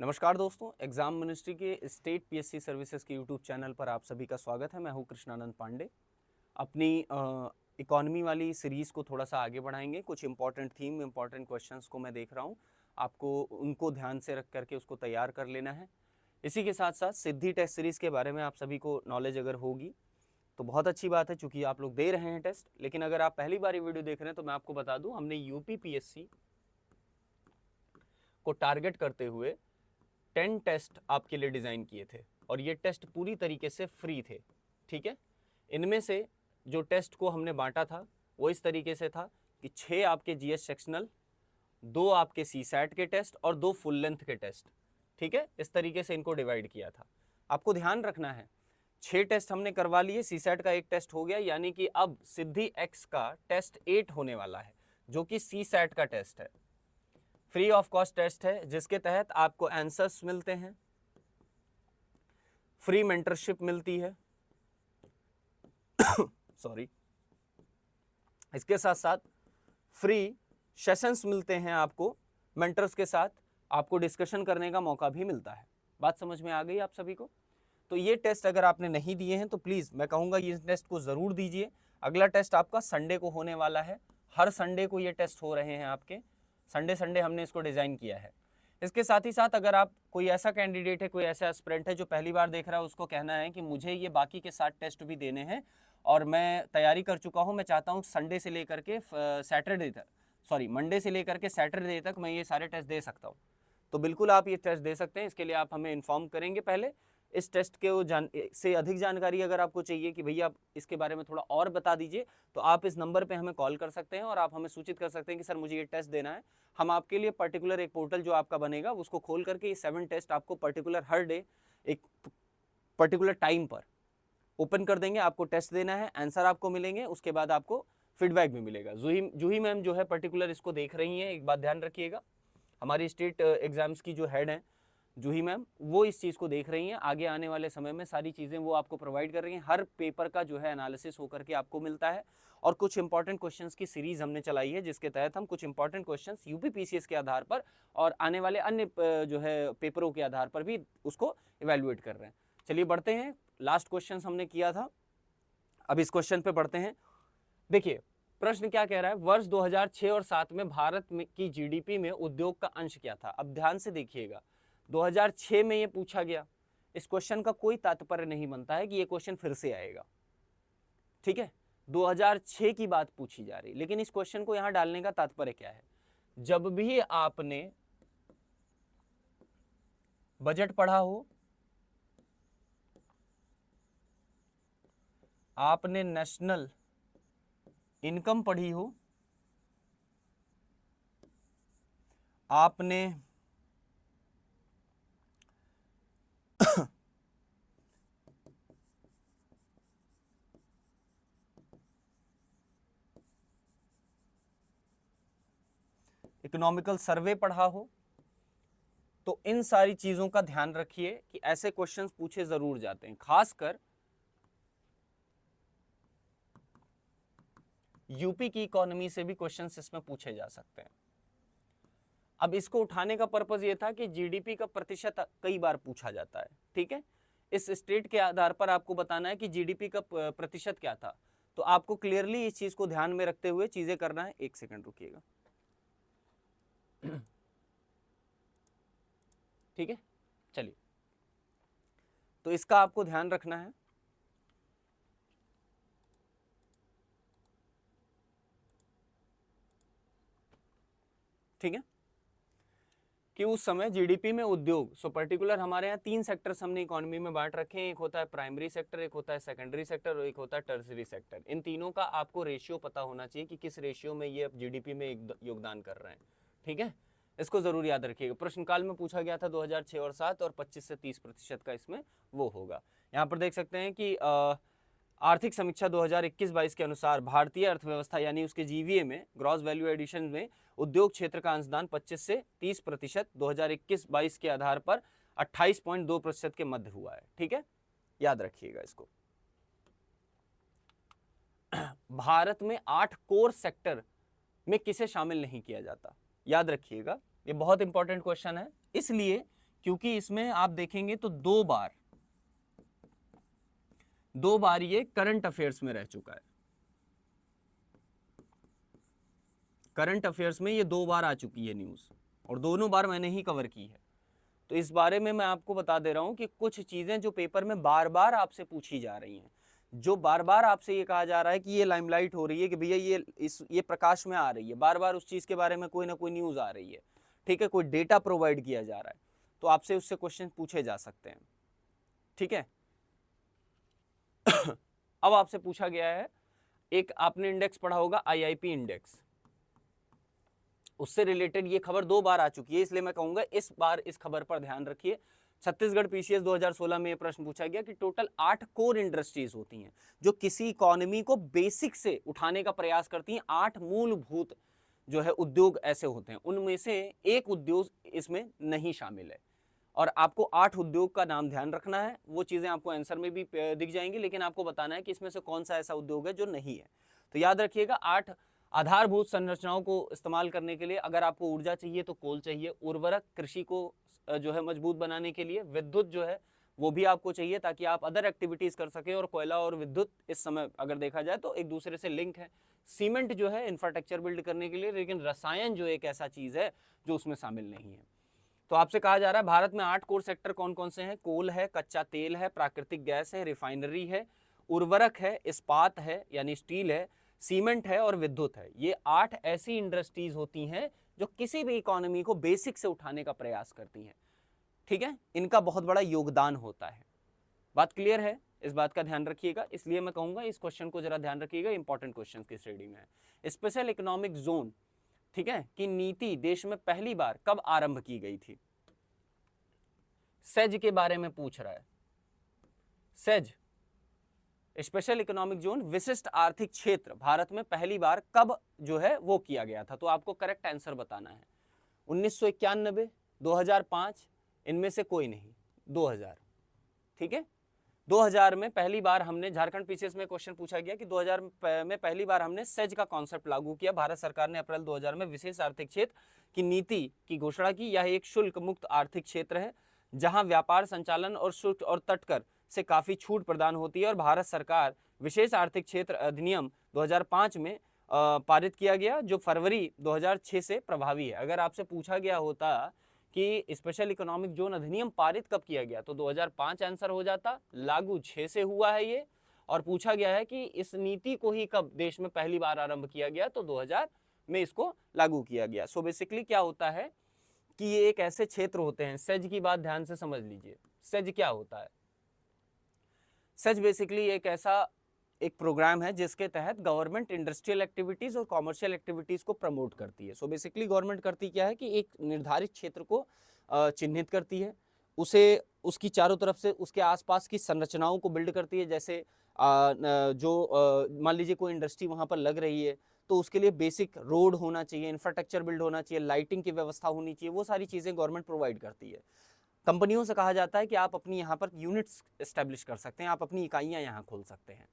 नमस्कार दोस्तों, exam ministry के स्टेट पीएससी सर्विसेज के यूट्यूब चैनल पर आप सभी का स्वागत है। मैं हूं कृष्णानंद पांडे। अपनी इकोनॉमी वाली सीरीज़ को थोड़ा सा आगे बढ़ाएंगे। कुछ इंपॉर्टेंट थीम, इंपॉर्टेंट क्वेश्चंस को मैं देख रहा हूं, आपको उनको ध्यान से रख करके उसको तैयार कर लेना है। इसी के साथ साथ सिद्धि टेस्ट सीरीज़ के बारे में आप सभी को नॉलेज अगर होगी तो बहुत अच्छी बात है, चूँकि आप लोग दे रहे हैं टेस्ट। लेकिन अगर आप पहली बार ये वीडियो देख रहे हैं तो मैं आपको बता दूँ, हमने यूपी पीएससी को टारगेट करते हुए 10 टेस्ट आपके लिए डिज़ाइन किए थे और ये टेस्ट पूरी तरीके से फ्री थे। ठीक है, इनमें से जो टेस्ट को हमने बांटा था वो इस तरीके से था कि 6 आपके जीएस सेक्शनल, 2 आपके सीसैट के टेस्ट और 2 फुल लेंथ के टेस्ट। ठीक है, इस तरीके से इनको डिवाइड किया था। आपको ध्यान रखना है, 6 टेस्ट हमने करवा लिए, सीसैट का एक टेस्ट हो गया, यानी कि अब सिद्धि एक्स का टेस्ट 8 होने वाला है, जो कि सीसैट का टेस्ट है। फ्री ऑफ कॉस्ट टेस्ट है, जिसके तहत आपको आंसर्स मिलते हैं, फ्री मेंटरशिप मिलती है सॉरी, इसके साथ साथ फ्री सेशंस मिलते हैं आपको, मेंटर्स के साथ आपको डिस्कशन करने का मौका भी मिलता है। बात समझ में आ गई आप सभी को? तो ये टेस्ट अगर आपने नहीं दिए हैं तो प्लीज़ मैं कहूँगा ये टेस्ट को ज़रूर दीजिए। अगला टेस्ट आपका संडे को होने वाला है। हर संडे को ये टेस्ट हो रहे हैं आपके, संडे हमने इसको डिज़ाइन किया है। इसके साथ ही साथ अगर आप कोई ऐसा कैंडिडेट है, कोई ऐसा एस्पिरेंट है जो पहली बार देख रहा है, उसको कहना है कि मुझे ये बाकी के 7 टेस्ट भी देने हैं और मैं तैयारी कर चुका हूँ, मैं चाहता हूँ संडे से लेकर के मंडे से लेकर के सैटरडे तक मैं ये सारे टेस्ट दे सकता हूँ, तो बिल्कुल आप ये टेस्ट दे सकते हैं। इसके लिए आप हमें इन्फॉर्म करेंगे पहले। इस टेस्ट के से अधिक जानकारी अगर आपको चाहिए कि भैया आप इसके बारे में थोड़ा और बता दीजिए, तो आप इस नंबर पे हमें कॉल कर सकते हैं और आप हमें सूचित कर सकते हैं कि सर मुझे ये टेस्ट देना है। हम आपके लिए पर्टिकुलर एक पोर्टल जो आपका बनेगा उसको खोल करके ये 7 टेस्ट आपको पर्टिकुलर हर डे एक पर्टिकुलर टाइम पर ओपन कर देंगे। आपको टेस्ट देना है, आंसर आपको मिलेंगे, उसके बाद आपको फीडबैक भी मिलेगा। जूही मैम जो है पर्टिकुलर इसको देख रही हैं, एक बात ध्यान रखिएगा, हमारी स्टेट एग्जाम्स की जो हेड हैं जूही मैम, वो इस चीज़ को देख रही हैं। आगे आने वाले समय में सारी चीज़ें वो आपको प्रोवाइड कर रही हैं। हर पेपर का जो है एनालिसिस होकर के आपको मिलता है और कुछ इंपॉर्टेंट क्वेश्चंस की सीरीज हमने चलाई है, जिसके तहत हम कुछ इंपॉर्टेंट क्वेश्चंस यूपी पीसीएस के आधार पर और आने वाले अन्य जो है पेपरों के आधार पर भी उसको इवेल्युएट कर रहे हैं। चलिए बढ़ते हैं, लास्ट क्वेश्चन हमने किया था, अब इस क्वेश्चन पे बढ़ते हैं। देखिए प्रश्न क्या कह रहा है, वर्ष 2006 और 7 में भारत की जीडीपी में उद्योग का अंश क्या था। अब ध्यान से देखिएगा, 2006 में ये पूछा गया, इस क्वेश्चन का कोई तात्पर्य नहीं बनता है कि ये क्वेश्चन फिर से आएगा। ठीक है, 2006 की बात पूछी जा रही, लेकिन इस क्वेश्चन को यहां डालने का तात्पर्य क्या है? जब भी आपने बजट पढ़ा हो, आपने नेशनल इनकम पढ़ी हो, आपने इकोनॉमिकल सर्वे पढ़ा हो, तो इन सारी चीजों का ध्यान रखिए कि ऐसे क्वेश्चंस पूछे जरूर जाते हैं। खासकर यूपी की इकोनॉमी से भी क्वेश्चंस इसमें पूछे जा सकते हैं। अब इसको उठाने का पर्पज ये था कि जीडीपी का प्रतिशत कई बार पूछा जाता है। ठीक है, इस स्टेट के आधार पर आपको बताना है कि जीडीपी का प्रतिशत क्या था, तो आपको क्लियरली इस चीज को ध्यान में रखते हुए चीजें करना है। एक सेकंड रुकिएगा। ठीक है, चलिए, तो इसका आपको ध्यान रखना है। ठीक है, कि उस समय जीडीपी में उद्योग, सो पर्टिकुलर हमारे यहाँ 3 सेक्टर्स हमने इकोनॉमी में बांट रखे हैं। एक होता है प्राइमरी सेक्टर, एक होता है सेकेंडरी सेक्टर और एक होता है टर्सरी सेक्टर। इन तीनों का आपको रेशियो पता होना चाहिए कि किस रेशियो में ये जीडीपी में योगदान कर रहे हैं। ठीक है, इसको जरूर याद रखिएगा। प्रश्नकाल में पूछा गया था 2006 और 7 और 25 से 30% का इसमें वो होगा। यहाँ पर देख सकते हैं कि आर्थिक समीक्षा 2021-22 के अनुसार भारतीय अर्थव्यवस्था यानी उसके जीवीए में, ग्रॉस वैल्यू एडिशन में उद्योग क्षेत्र का अंशदान 25 से 30% 2021-22 के आधार पर 28.2% के मध्य हुआ है। ठीक है, याद रखिएगा इसको। भारत में 8 कोर सेक्टर में किसे शामिल नहीं किया जाता, याद रखिएगा, ये बहुत इंपॉर्टेंट क्वेश्चन है, इसलिए क्योंकि इसमें आप देखेंगे तो दो बार ये करंट अफेयर्स में रह चुका है। करंट अफेयर्स में ये 2 बार आ चुकी है न्यूज, और दोनों बार मैंने ही कवर की है। तो इस बारे में मैं आपको बता दे रहा हूं कि कुछ चीजें जो पेपर में बार बार आपसे पूछी जा रही हैं, जो बार बार आपसे ये कहा जा रहा है कि ये लाइमलाइट हो रही है कि भैया ये प्रकाश में आ रही है, बार बार उस चीज के बारे में कोई ना कोई न्यूज आ रही है, ठीक है, कोई डेटा प्रोवाइड किया जा रहा है, तो आपसे उससे क्वेश्चन पूछे जा सकते हैं। ठीक है। अब आपसे पूछा गया है, एक आपने इंडेक्स पढ़ा होगा आईआईपी इंडेक्स, उससे रिलेटेड ये खबर 2 बार आ चुकी है, इसलिए मैं कहूंगा इस बार इस खबर पर ध्यान रखिए। छत्तीसगढ़ पीसीएस 2016 में यह प्रश्न पूछा गया कि टोटल 8 कोर इंडस्ट्रीज होती हैं जो किसी इकोनॉमी को बेसिक से उठाने का प्रयास करती हैं। 8 मूलभूत जो है उद्योग ऐसे होते हैं, उनमें से एक उद्योग इसमें नहीं शामिल है, और आपको 8 उद्योग का नाम ध्यान रखना है। वो चीजें आपको आंसर में भी दिख जाएंगी, लेकिन आपको बताना है कि इसमें से कौन सा ऐसा उद्योग है जो नहीं है। तो याद रखिएगा, 8 आधारभूत संरचनाओं को इस्तेमाल करने के लिए अगर आपको ऊर्जा चाहिए तो कोल चाहिए, उर्वरक कृषि को जो है मजबूत बनाने के लिए, विद्युत जो है वो भी आपको चाहिए ताकि आप अदर एक्टिविटीज कर सके, और कोयला और विद्युत इस समय अगर देखा जाए तो एक दूसरे से लिंक है। सीमेंट जो है इंफ्रास्ट्रक्चर बिल्ड करने के लिए, लेकिन रसायन जो एक ऐसा चीज है जो उसमें शामिल नहीं है। तो आपसे कहा जा रहा है भारत में 8 कोर सेक्टर कौन कौन से हैं? कोल है, कच्चा तेल है, प्राकृतिक गैस है, रिफाइनरी है, उर्वरक है, इस्पात है यानी स्टील है, सीमेंट है और विद्युत है। ये 8 ऐसी इंडस्ट्रीज होती हैं जो किसी भी इकोनॉमी को बेसिक से उठाने का प्रयास करती हैं। ठीक है, इनका बहुत बड़ा योगदान होता है। बात क्लियर है? इस बात का ध्यान रखिएगा, इसलिए मैं कहूंगा इस क्वेश्चन को जरा ध्यान रखिएगा, इंपॉर्टेंट क्वेश्चन की श्रेणी में है। स्पेशल इकोनॉमिक जोन, ठीक है, की नीति देश में पहली बार कब आरंभ की गई थी? सेज के बारे में पूछ रहा है। सेज स्पेशल इकोनॉमिक जोन, विशिष्ट आर्थिक क्षेत्र, भारत में पहली बार कब जो है वो किया गया था? तो आपको करेक्ट आंसर बताना है। 1991, 2005, इनमें से कोई नहीं, 2000। ठीक है, 2000 में पहली बार हमने, झारखंड पीसीएस में क्वेश्चन पूछा गया कि 2000 में पहली बार हमने सेज का कॉन्सेप्ट लागू किया। भारत सरकार ने अप्रैल 2000 में विशेष आर्थिक क्षेत्र की नीति की घोषणा की। यह एक शुल्क मुक्त आर्थिक क्षेत्र है जहां व्यापार संचालन और शुल्क और तटकर से काफी छूट प्रदान होती है, और भारत सरकार विशेष आर्थिक क्षेत्र अधिनियम 2005 में पारित किया गया, जो फरवरी 2006 से प्रभावी है। अगर आपसे पूछा गया होता कि स्पेशल इकोनॉमिक जोन अधिनियम पारित कब किया गया, तो 2005 आंसर हो जाता, लागू 6 से हुआ है ये, और पूछा गया है कि इस नीति को ही कब देश में पहली बार आरंभ किया गया, तो 2000 में इसको लागू किया गया। सो बेसिकली क्या होता है कि ये एक ऐसे क्षेत्र होते हैं, सेज की बात ध्यान से समझ लीजिए। सेज क्या होता है? सेज बेसिकली एक ऐसा एक प्रोग्राम है जिसके तहत गवर्नमेंट इंडस्ट्रियल एक्टिविटीज और कॉमर्शियल एक्टिविटीज को प्रमोट करती है। सो बेसिकली गवर्नमेंट करती क्या है कि एक निर्धारित क्षेत्र को चिन्हित करती है, उसे उसकी चारों तरफ से उसके आसपास की संरचनाओं को बिल्ड करती है। जैसे जो मान लीजिए कोई इंडस्ट्री वहाँ पर लग रही है तो उसके लिए बेसिक रोड होना चाहिए, इंफ्रास्ट्रक्चर बिल्ड होना चाहिए, लाइटिंग की व्यवस्था होनी चाहिए, वो सारी चीज़ें गवर्नमेंट प्रोवाइड करती है। कंपनियों से कहा जाता है कि आप अपनी यहाँ पर यूनिट्स एस्टेब्लिश कर सकते हैं, आप अपनी इकाइयाँ यहाँ खोल सकते हैं।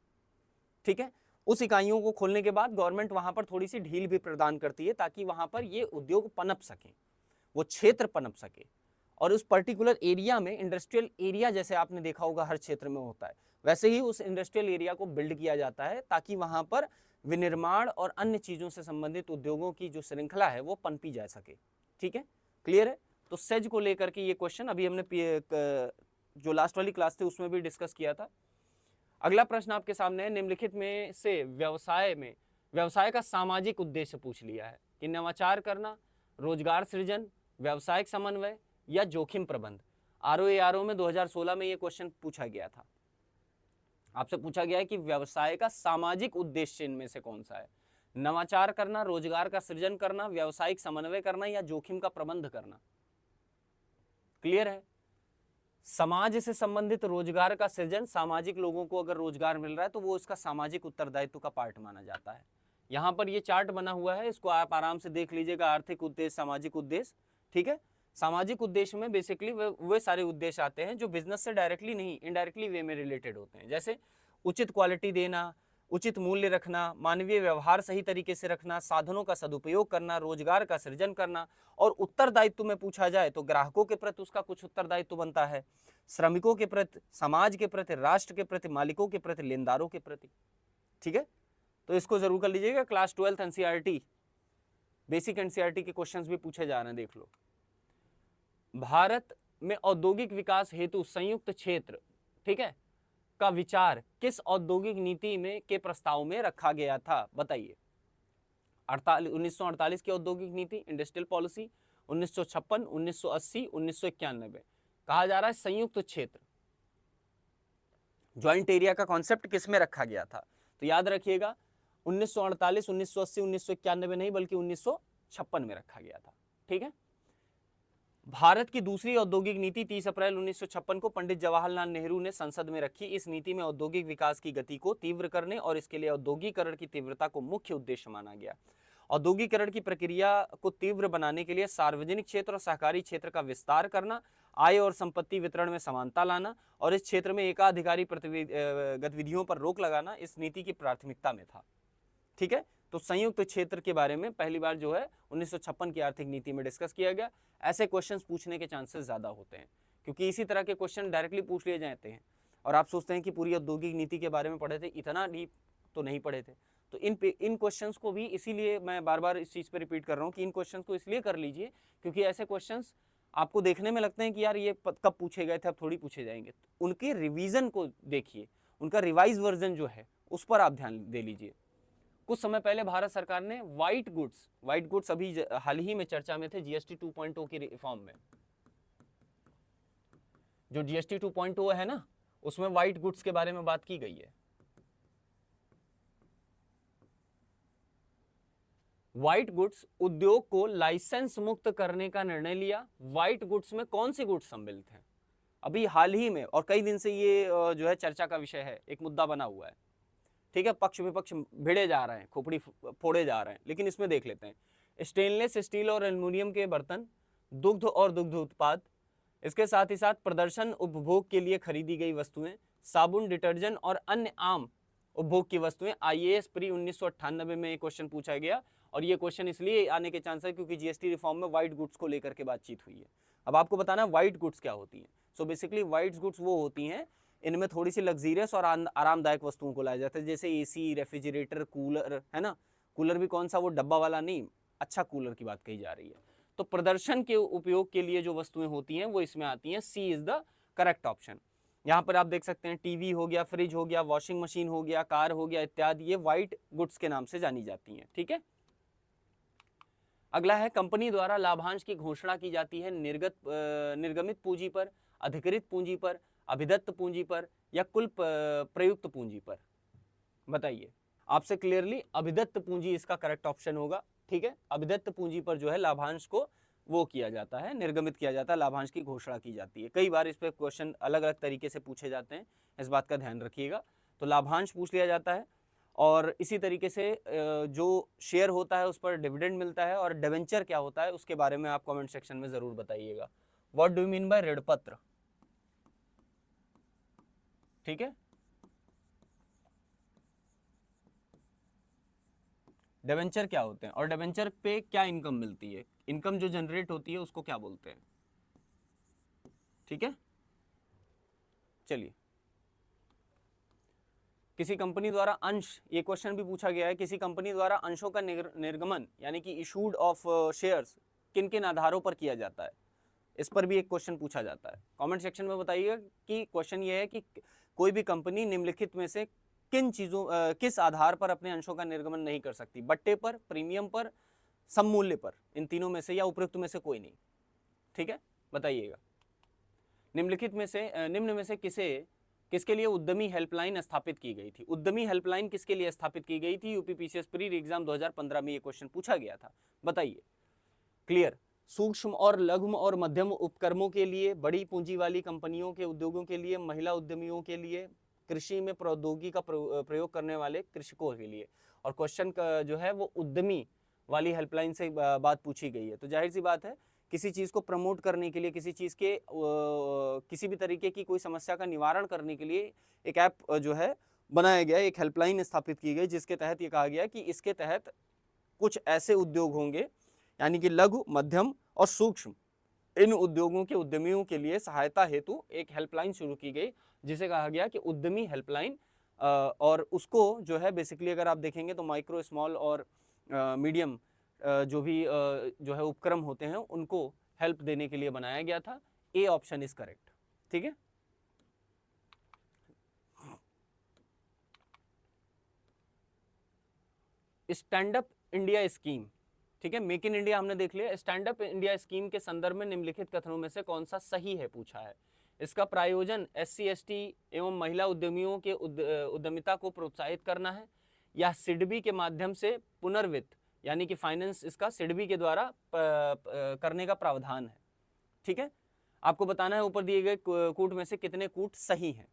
ठीक है, उस इकाइयों को खोलने के बाद गवर्नमेंट वहाँ पर थोड़ी सी ढील भी प्रदान करती है ताकि वहाँ पर ये उद्योग पनप सकें, वो क्षेत्र पनप सके, और उस पर्टिकुलर एरिया में इंडस्ट्रियल एरिया जैसे आपने देखा होगा हर क्षेत्र में होता है, वैसे ही उस इंडस्ट्रियल एरिया को बिल्ड किया जाता है ताकि वहाँ पर विनिर्माण और अन्य चीज़ों से संबंधित उद्योगों की जो श्रृंखला है वो पनपी जा सके। ठीक है, क्लियर है? तो सेज को लेकर के ये क्वेश्चन अभी हमने जो लास्ट वाली क्लास थी उसमें भी डिस्कस किया था। अगला प्रश्न आपके सामने है, निम्नलिखित में से व्यवसाय का सामाजिक उद्देश्य पूछ लिया है कि नवाचार करना, रोजगार सृजन, व्यावसायिक समन्वय या जोखिम प्रबंध। आरओ में 2016 में ये क्वेश्चन पूछा गया था। आपसे पूछा गया है कि व्यवसाय का सामाजिक उद्देश्य इनमें से कौन सा है? नवाचार करना, रोजगार का सृजन करना, व्यावसायिक समन्वय करना या जोखिम का प्रबंध करना। क्लियर है? समाज से संबंधित रोजगार का सृजन, सामाजिक लोगों को अगर रोजगार मिल रहा है तो वो इसका सामाजिक उत्तरदायित्व का पार्ट माना जाता है। यहाँ पर ये चार्ट बना हुआ है, इसको आप आराम से देख लीजिएगा। आर्थिक उद्देश्य, सामाजिक उद्देश्य, ठीक है। सामाजिक उद्देश्य में बेसिकली वे सारे उद्देश्य आते हैं जो बिजनेस से डायरेक्टली नहीं, इनडायरेक्टली वे में रिलेटेड होते हैं। जैसे उचित क्वालिटी देना, उचित मूल्य रखना, मानवीय व्यवहार सही तरीके से रखना, साधनों का सदुपयोग करना, रोजगार का सृजन करना, और उत्तरदायित्व में पूछा जाए तो ग्राहकों के प्रति उसका कुछ उत्तरदायित्व बनता है, श्रमिकों के प्रति, समाज के प्रति, राष्ट्र के प्रति, मालिकों के प्रति, लेनदारों के प्रति। ठीक है, तो इसको जरूर कर लीजिएगा। क्लास 12 एनसीईआरटी, बेसिक एनसीईआरटी के क्वेश्चंस भी पूछे जा रहे हैं, देख लो। भारत में औद्योगिक विकास हेतु संयुक्त क्षेत्र, ठीक है, का विचार किस औद्योगिक नीति में के प्रस्ताव में रखा गया था, बताइए। 1948 की औद्योगिक नीति, इंडस्ट्रियल पॉलिसी, 1956, 1980, 1991। कहा जा रहा है संयुक्त क्षेत्र, ज्वाइंट एरिया का कॉन्सेप्ट किस में रखा गया था, तो याद रखिएगा 1948, 1980, 1991 नहीं बल्कि 1956 में रखा गया था। ठीक है, भारत की दूसरी औद्योगिक नीति 30 अप्रैल 1956 को पंडित जवाहरलाल नेहरू ने संसद में रखी। इस नीति में औद्योगिक विकास की गति को तीव्र करने और इसके लिए औद्योगिकरण की तीव्रता को मुख्य उद्देश्य माना गया। औद्योगिकरण की प्रक्रिया को तीव्र बनाने के लिए सार्वजनिक क्षेत्र और सहकारी क्षेत्र का विस्तार करना, आय और संपत्ति वितरण में समानता लाना और इस क्षेत्र में एकाधिकारी गतिविधियों पर रोक लगाना इस नीति की प्राथमिकता में था। ठीक है, तो संयुक्त क्षेत्र के बारे में पहली बार जो है 1956 की आर्थिक नीति में डिस्कस किया गया। ऐसे क्वेश्चंस पूछने के चांसेस ज्यादा होते हैं क्योंकि इसी तरह के क्वेश्चन डायरेक्टली पूछ लिए जाते हैं और आप सोचते हैं कि पूरी औद्योगिक नीति के बारे में पढ़े थे, इतना डीप तो नहीं पढ़े थे। तो इन क्वेश्चंस को भी इसीलिए मैं बार बार इस चीज पे रिपीट कर रहा हूँ कि इन क्वेश्चंस को इसलिए कर लीजिए क्योंकि ऐसे क्वेश्चंस आपको देखने में लगते हैं कि यार ये कब पूछे गए थे, अब थोड़ी पूछे जाएंगे। तो उनके रिवीजन को देखिए, उनका रिवाइज वर्जन जो है उस पर आप ध्यान दे लीजिए। कुछ समय पहले भारत सरकार ने व्हाइट गुड्स अभी हाल ही में चर्चा में थे जीएसटी 2.0 की रिफॉर्म में। जो जीएसटी 2.0 है ना, उसमें व्हाइट गुड्स के बारे में बात की गई है। व्हाइट गुड्स उद्योग को लाइसेंस मुक्त करने का निर्णय लिया। व्हाइट गुड्स में कौन सी गुड्स सम्मिलित हैं? अभी हाल ही में और कई दिन से ये जो है चर्चा का विषय है, एक मुद्दा बना हुआ है। ठीक है, पक्ष विपक्ष भिड़े जा रहे हैं, खोपड़ी फोड़े जा रहे हैं, लेकिन इसमें देख लेते हैं। स्टेनलेस स्टील और एल्युमिनियम के बर्तन, दुग्ध और दुग्ध उत्पाद, इसके साथ ही साथ प्रदर्शन उपभोग के लिए खरीदी गई वस्तुएं, साबुन, डिटर्जेंट और अन्य आम उपभोग की वस्तुएं। आईएएस प्री 1998 में ये क्वेश्चन पूछा गया और ये क्वेश्चन इसलिए आने के चांस है क्योंकि जीएसटी रिफॉर्म में व्हाइट गुड्स को लेकर के बातचीत हुई है। अब आपको बताना व्हाइट गुड्स क्या होती है। सो बेसिकली व्हाइट गुड्स वो होती हैं, इनमें थोड़ी सी लग्जीरियस और आरामदायक वस्तुओं को लाया जाता है, जैसे एसी, रेफ्रिजरेटर, कूलर, है ना। कूलर भी कौन सा, वो डब्बा वाला नहीं, अच्छा कूलर की बात कही जा रही है। तो प्रदर्शन के उपयोग के लिए जो वस्तुएं होती हैं वो इसमें आती हैं। सी इज द करेक्ट ऑप्शन। यहाँ पर आप देख सकते हैं टीवी हो गया, फ्रिज हो गया, वॉशिंग मशीन हो गया, कार हो गया इत्यादि, ये व्हाइट गुड्स के नाम से जानी जाती हैं। ठीक है, अगला है कंपनी द्वारा लाभांश की घोषणा की जाती है निर्गमित पूंजी पर, अधिकृत पूंजी पर, अभिदत्त पूंजी पर या कुल प्रयुक्त पूंजी पर। बताइए, आपसे क्लियरली अभिदत्त पूंजी इसका करेक्ट ऑप्शन होगा। ठीक है, अभिदत्त पूंजी पर जो है लाभांश को वो किया जाता है, निर्गमित किया जाता है, लाभांश की घोषणा की जाती है। कई बार इस पर क्वेश्चन अलग अलग तरीके से पूछे जाते हैं, इस बात का ध्यान रखिएगा। तो लाभांश पूछ लिया जाता है और इसी तरीके से जो शेयर होता है उस पर डिविडेंड मिलता है। और डिवेंचर क्या होता है उसके बारे में आप कमेंट सेक्शन में जरूर बताइएगा। What do you mean by ऋण पत्र? ठीक है, डिवेंचर क्या होते हैं और डिवेंचर पे क्या इनकम मिलती है, इनकम जो जनरेट होती है उसको क्या बोलते हैं। ठीक है, चलिए, किसी कंपनी द्वारा अंश, ये क्वेश्चन भी पूछा गया है, किसी कंपनी द्वारा अंशों का निर्गमन यानी कि इशूड ऑफ शेयर्स किन किन आधारों पर किया जाता है, इस पर भी एक क्वेश्चन पूछा जाता है। कमेंट सेक्शन में बताइएगा कि क्वेश्चन ये है कि कोई भी कंपनी निम्नलिखित में से किन चीजों किस आधार पर अपने अंशों का निर्गमन नहीं कर सकती, बट्टे पर, प्रीमियम पर, सममूल्य पर, इन तीनों में से या उपरोक्त में से कोई नहीं। ठीक है, बताइएगा निम्नलिखित में से निम्न में से किसके लिए उद्यमी हेल्पलाइन स्थापित की गई थी। उद्यमी हेल्पलाइन किसके लिए स्थापित की गई थी? यूपीपीसीएस प्री एग्जाम 2015 में ये क्वेश्चन पूछा गया था, बताइए। क्लियर, सूक्ष्म और लघु और मध्यम उपक्रमों के लिए, बड़ी पूंजी वाली कंपनियों के उद्योगों के लिए, महिला उद्यमियों के लिए, कृषि में प्रौद्योगिकी का प्रयोग करने वाले कृषकों के लिए। और क्वेश्चन का जो है वो उद्यमी वाली हेल्पलाइन से बात पूछी गई है। तो जाहिर सी बात है किसी चीज को प्रमोट करने के लिए, किसी चीज के किसी भी तरीके की कोई समस्या का निवारण करने के लिए एक ऐप जो है बनाया गया, एक हेल्पलाइन स्थापित की गई जिसके तहत ये कहा गया कि इसके तहत कुछ ऐसे उद्योग होंगे, यानी कि लघु, मध्यम और सूक्ष्म, इन उद्योगों के उद्यमियों के लिए सहायता हेतु एक हेल्पलाइन शुरू की गई जिसे कहा गया कि उद्यमी हेल्पलाइन। और उसको जो है बेसिकली अगर आप देखेंगे तो माइक्रो, स्मॉल और मीडियम जो है उपक्रम होते हैं उनको हेल्प देने के लिए बनाया गया था। A option is correct. ठीक है, स्टैंड अप इंडिया स्कीम, ठीक है, मेक इन इंडिया हमने देख लिया। स्टैंड अप इंडिया स्कीम के संदर्भ में निम्नलिखित कथनों में से कौन सा सही है पूछा है। इसका प्रायोजन SC ST एवं महिला उद्यमियों के उद्यमिता को प्रोत्साहित करना है, या सिडबी के माध्यम से पुनर्वित्त यानी कि फाइनेंस इसका सिडबी के द्वारा करने का प्रावधान है। ठीक है, आपको बताना है ऊपर दिए गए कूट में से कितने कूट सही हैं।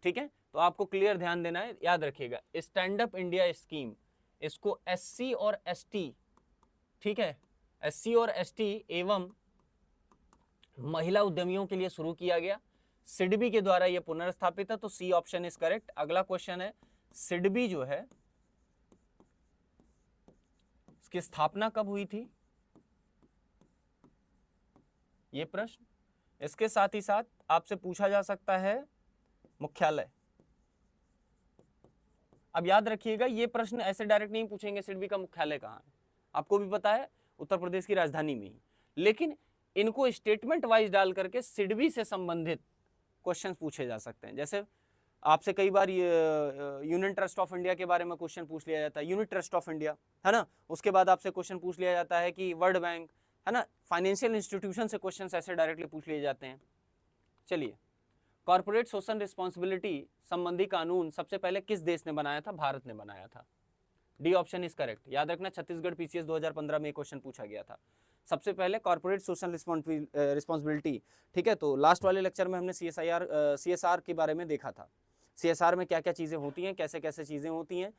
ठीक है, तो आपको क्लियर ध्यान देना है, याद रखिएगा स्टैंड अप इंडिया स्कीम इसको SC और ST, ठीक है, SC और ST एवं महिला उद्यमियों के लिए शुरू किया गया, सिडबी के द्वारा यह पुनर्स्थापित है, तो सी ऑप्शन इज करेक्ट। अगला क्वेश्चन है सिडबी जो है इसकी स्थापना कब हुई थी, यह प्रश्न। इसके साथ ही साथ आपसे पूछा जा सकता है मुख्यालय। अब याद रखिएगा ये प्रश्न ऐसे डायरेक्ट नहीं पूछेंगे सिडबी का मुख्यालय कहाँ है, आपको भी पता है उत्तर प्रदेश की राजधानी में ही, लेकिन इनको स्टेटमेंट वाइज डाल करके सिडबी से संबंधित क्वेश्चंस पूछे जा सकते हैं। जैसे आपसे कई बार यूनियन ट्रस्ट ऑफ इंडिया के बारे में क्वेश्चन पूछ लिया जाता है, यूनिट ट्रस्ट ऑफ इंडिया, है ना। उसके बाद आपसे क्वेश्चन पूछ लिया जाता है कि वर्ल्ड बैंक, है ना, फाइनेंशियल इंस्टीट्यूशन से क्वेश्चन ऐसे डायरेक्टली पूछ लिए जाते हैं। चलिए, कॉर्पोरेट सोशल रिस्पॉन्सिबिलिटी संबंधी कानून सबसे पहले किस देश ने बनाया था, भारत ने बनाया था। D option is correct. याद रखना छत्तीसगढ़ PCS 2015 में क्वेश्चन पूछा गया था। सबसे पहले कॉर्पोरेट सोशल रिस्पॉन्सिबिलिटी, ठीक है, तो लास्ट वाले लेक्चर में हमने CSR के बारे में देखा था। CSR में क्या क्या चीज़ें होती हैं, कैसे कैसे चीज़ें होती हैं।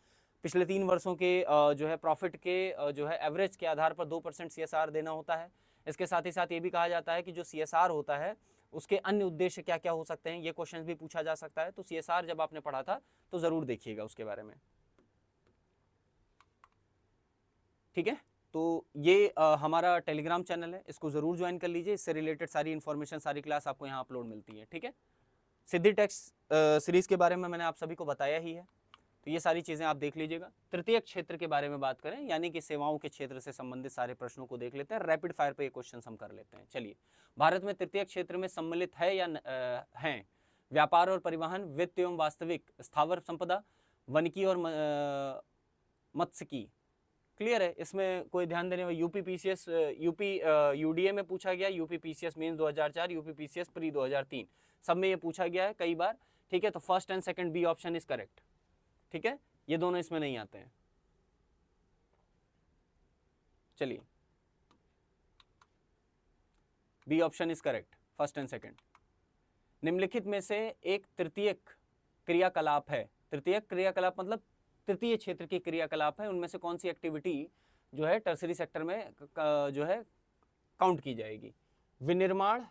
पिछले 3 वर्षों के जो है प्रॉफिट के जो है एवरेज के आधार पर 2% CSR देना होता है। इसके साथ ही साथ ये भी कहा जाता है कि जो CSR होता है उसके अन्य उद्देश्य क्या क्या हो सकते हैं, ये क्वेश्चन भी पूछा जा सकता है। तो CSR जब आपने पढ़ा था तो ज़रूर देखिएगा उसके बारे में। ठीक है, तो ये हमारा टेलीग्राम चैनल है, इसको ज़रूर ज्वाइन कर लीजिए। इससे रिलेटेड सारी इन्फॉर्मेशन, सारी क्लास आपको यहाँ अपलोड मिलती है। ठीक है, सिद्धि टेक्स्ट सीरीज़ के बारे में मैंने आप सभी को बताया ही है, तो ये सारी चीज़ें आप देख लीजिएगा। तृतीय क्षेत्र के बारे में बात करें, यानी कि सेवाओं के क्षेत्र से संबंधित सारे प्रश्नों को देख लेते हैं। रैपिड फायर पे ये क्वेश्चन हम कर लेते हैं। चलिए, भारत में तृतीय क्षेत्र में सम्मिलित है या हैं व्यापार और परिवहन, वित्त एवं वास्तविक, स्थावर संपदा, वनिकी और मत्स्यिकी। क्लियर है, इसमें कोई ध्यान देने वाला। यूपी PCS UDA में पूछा गया, UP PCS mains 2004, UP PCS pre 2003, सब में ये पूछा गया है कई बार। ठीक है, तो first and second B option is correct. ठीक है, ये दोनों इसमें नहीं आते हैं। चलिए, B option is correct, first and second. निम्नलिखित में से एक तृतीयक क्रियाकलाप है। तृतीयक क्रियाकलाप मतलब तृतीय क्षेत्र की क्रियाकलाप है, उनमें से कौन सी एक्टिविटी जो है टर्सरी सेक्टर में जो है काउंट की जाएगी। विनिर्माण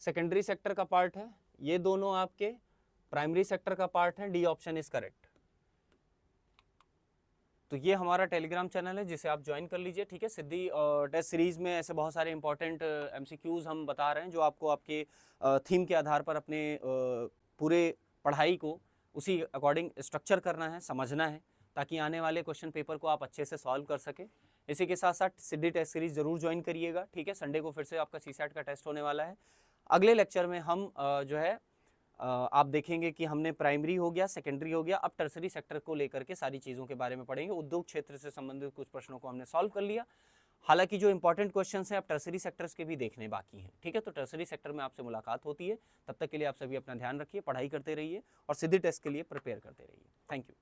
सेकेंडरी सेक्टर का पार्ट है, ये दोनों आपके प्राइमरी सेक्टर का पार्ट है। D option is correct. तो ये हमारा टेलीग्राम चैनल है जिसे आप ज्वाइन कर लीजिए। ठीक है, सिद्धि टेस्ट सीरीज में ऐसे बहुत सारे इंपॉर्टेंट MCQs हम बता रहे हैं जो आपको आपके थीम के आधार पर अपने पूरे पढ़ाई को उसी अकॉर्डिंग स्ट्रक्चर करना है, समझना है, ताकि आने वाले क्वेश्चन पेपर को आप अच्छे से सॉल्व कर सके। इसी के साथ साथ सिद्धि टेस्ट सीरीज जरूर ज्वाइन करिएगा। ठीक है, संडे को फिर से आपका CSAT का टेस्ट होने वाला है। अगले लेक्चर में हम जो है आप देखेंगे कि हमने प्राइमरी हो गया, सेकेंडरी हो गया, अब टर्सरी सेक्टर को लेकर के सारी चीज़ों के बारे में पढ़ेंगे। उद्योग क्षेत्र से संबंधित कुछ प्रश्नों को हमने सॉल्व कर लिया। हालांकि जो इंपॉर्टेंट क्वेश्चंस हैं अब टर्सरी सेक्टर्स के भी देखने बाकी हैं। ठीक है, तो टर्सरी सेक्टर में आपसे मुलाकात होती है। तब तक के लिए आप सभी अपना ध्यान रखिए, पढ़ाई करते रहिए और सिद्धि टेस्ट के लिए प्रिपेयर करते रहिए। Thank you.